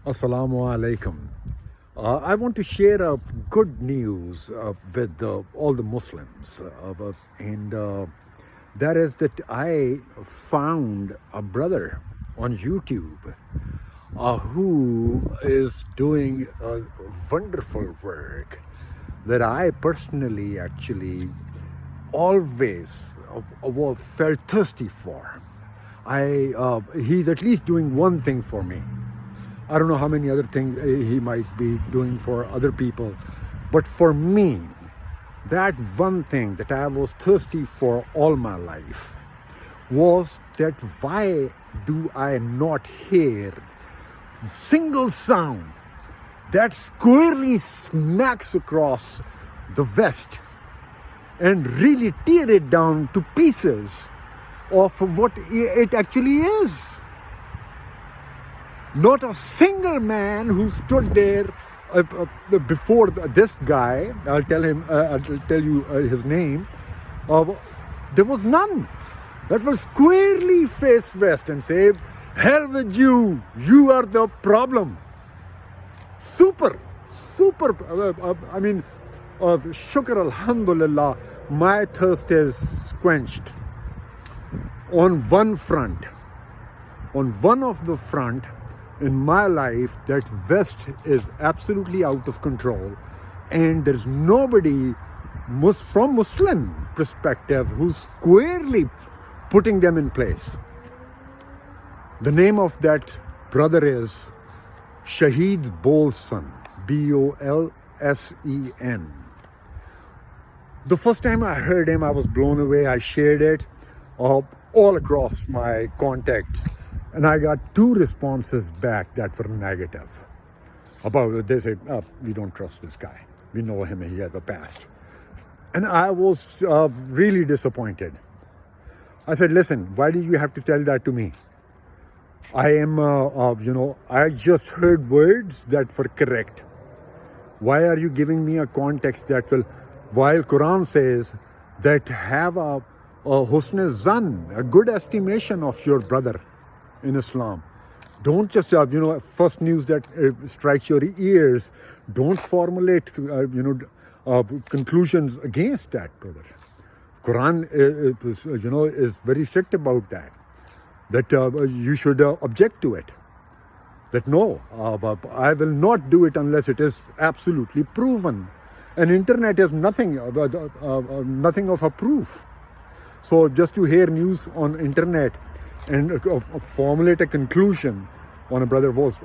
Assalamu alaikum. I want to share good news with all the Muslims, and that is that I found a brother on YouTube who is doing a wonderful work that I personally actually always felt thirsty for. He's at least doing one thing for me. I don't know how many other things he might be doing for other people, but for me, that one thing that I was thirsty for all my life was that why do I not hear single sound that squarely smacks across the West and really tear it down to pieces of what it actually is. Not a single man who stood there before this guy. I'll tell you his name. There was none that will squarely face West and say, "Hell with you! You are the problem." Super. Shukr Alhumdulillah, my thirst is quenched on one front. On one of the front in my life, that West is absolutely out of control, and there's nobody from Muslim perspective who's squarely putting them in place. The name of that brother is Shahid Bolsen, Bolsen. The first time I heard him, I was blown away. I shared it all across my contacts, and I got 2 responses back that were negative. They say, we don't trust this guy. We know him, he has a past. And I was really disappointed. I said, listen, why do you have to tell that to me? I just heard words that were correct. Why are you giving me a context that will, while Quran says that have a husn zan, a good estimation of your brother in Islam. Don't just, first news that strikes your ears, don't formulate, conclusions against that, brother. Quran is very strict about that you should object to it. That no, I will not do it unless it is absolutely proven. And internet is nothing of a proof. So just to hear news on internet and formulate a conclusion on a brother was,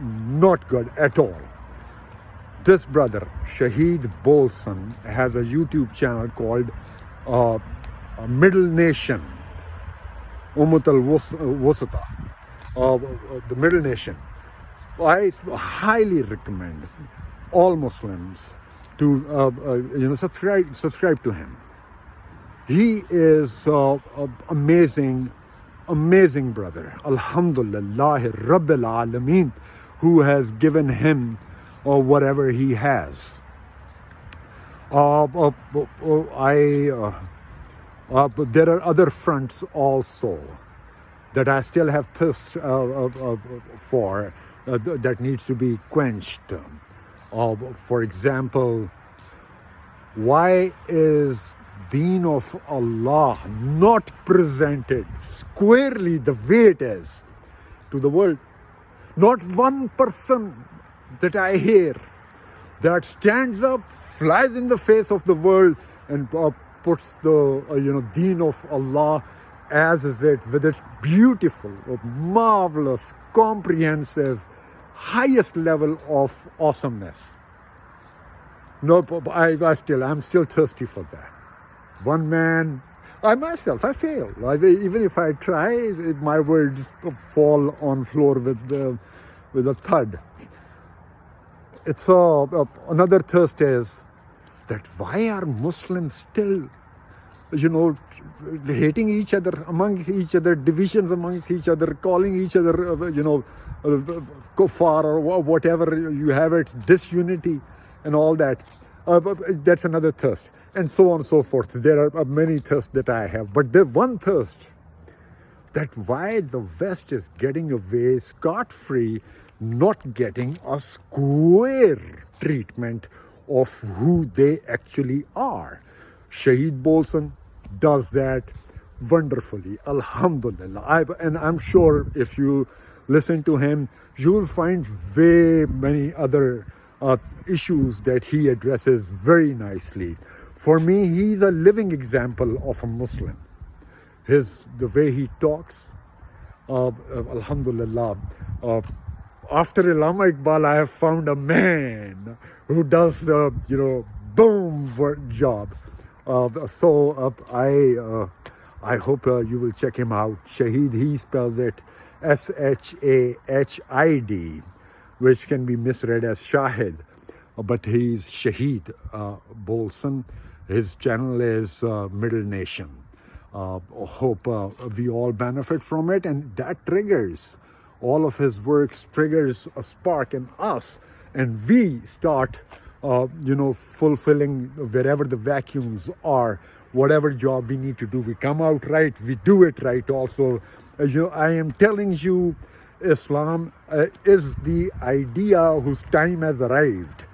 not good at all. This brother, Shahid Bolsen, has a YouTube channel called Middle Nation, Ummat al-Wasata, the Middle Nation. I highly recommend all Muslims to subscribe to him. He is amazing brother. Alhamdulillah Rabbil Alameen, who has given him whatever he has. But there are other fronts also that I still have thirst for that needs to be quenched. For example, why is Deen of Allah not presented squarely the way it is to the world? Not one person that I hear that stands up, flies in the face of the world, and puts the Deen of Allah as is it, with its beautiful, marvelous, comprehensive, highest level of awesomeness. No, I'm still thirsty for that. One man, I fail. Even if I try, my words fall on floor with a thud. It's another thirst is that why are Muslims still, hating each other, amongst each other, divisions amongst each other, calling each other, kuffar or whatever you have it, disunity and all that. That's another thirst. And so on and so forth. There are many thirsts that I have. But there's one thirst, that why the West is getting away scot-free not getting a square treatment of who they actually are. Shahid Bolsen does that wonderfully. Alhamdulillah. And I'm sure if you listen to him, you'll find way many other issues that he addresses very nicely. For me, he's a living example of a Muslim. The way he talks, Alhamdulillah. After Allama Iqbal, I have found a man who does the boom work job. I hope you will check him out. Shahid, he spells it Shahid, which can be misread as Shahid, but he's Shahid Bolsen. His channel is Middle Nation. Hope we all benefit from it, and that triggers all of his works, triggers a spark in us, and we start fulfilling wherever the vacuums are. Whatever job we need to do, we come out right, we do it right also. I am telling you, Islam is the idea whose time has arrived,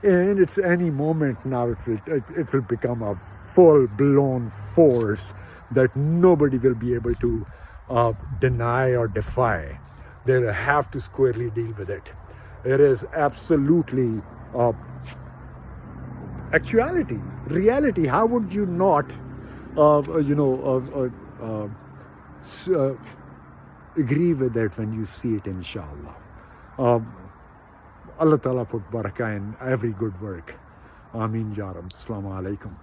and it's any moment now it will become a full-blown force that nobody will be able to deny or defy. They'll have to squarely deal with it. It is absolutely actuality, reality. How would you not agree with it when you see it, inshallah. Allah Ta'ala put barakah in every good work. Ameen Ya Rab. Assalamu alaikum.